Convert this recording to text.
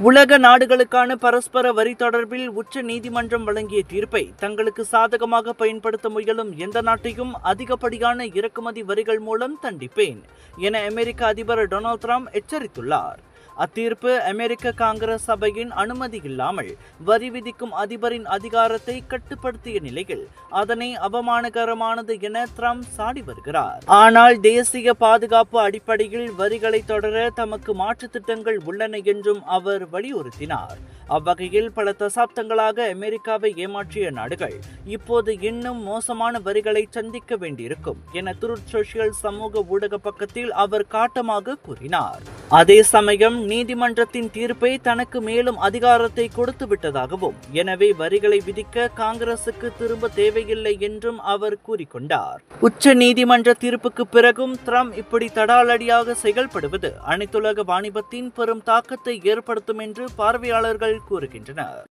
உலக நாடுகளுக்கான பரஸ்பர வரி தொடர்பில் உச்ச நீதிமன்றம் வழங்கிய தீர்ப்பை தங்களுக்கு சாதகமாக பயன்படுத்த முயலும் எந்த நாட்டையும் அதிகப்படியான இறக்குமதி வரிகள் மூலம் தண்டிப்பேன் என அமெரிக்க அதிபர் டொனால்ட் ட்ரம்ப் எச்சரித்துள்ளார். அத்தீர்ப்பு அமெரிக்க காங்கிரஸ் சபையின் அனுமதி இல்லாமல் வரி விதிக்கும் அதிபரின் அதிகாரத்தை கட்டுப்படுத்திய நிலையில் அதனை அவமானகரமானது என ட்ரம்ப் சாடி வருகிறார். ஆனால் தேசிய பாதுகாப்பு அடிப்படையில் வரிகளை தொடர தமக்கு மாற்று திட்டங்கள் உள்ளன என்றும் அவர் வலியுறுத்தினார். அவ்வகையில் பல தசாப்தங்களாக அமெரிக்காவை ஏமாற்றிய நாடுகள் இப்போது இன்னும் மோசமான வரிகளை சந்திக்க வேண்டியிருக்கும் என ட்ரூத் சோஷியல் சமூக ஊடக பக்கத்தில் அவர் காட்டமாக கூறினார். அதே சமயம் நீதிமன்றத்தின் தீர்ப்பை தனக்கு மேலும் அதிகாரத்தை கொடுத்து விட்டதாகவும், எனவே வரிகளை விதிக்க காங்கிரசுக்கு திரும்ப தேவையில்லை என்றும் அவர் கூறிக்கொண்டார். உச்ச நீதிமன்ற தீர்ப்புக்கு பிறகும் ட்ரம்ப் இப்படி தடாலடியாக செயல்படுவது அனைத்துலக வாணிபத்தின் பெரும் தாக்கத்தை ஏற்படுத்தும் என்று பார்வையாளர்கள் கூறுகின்றனர்.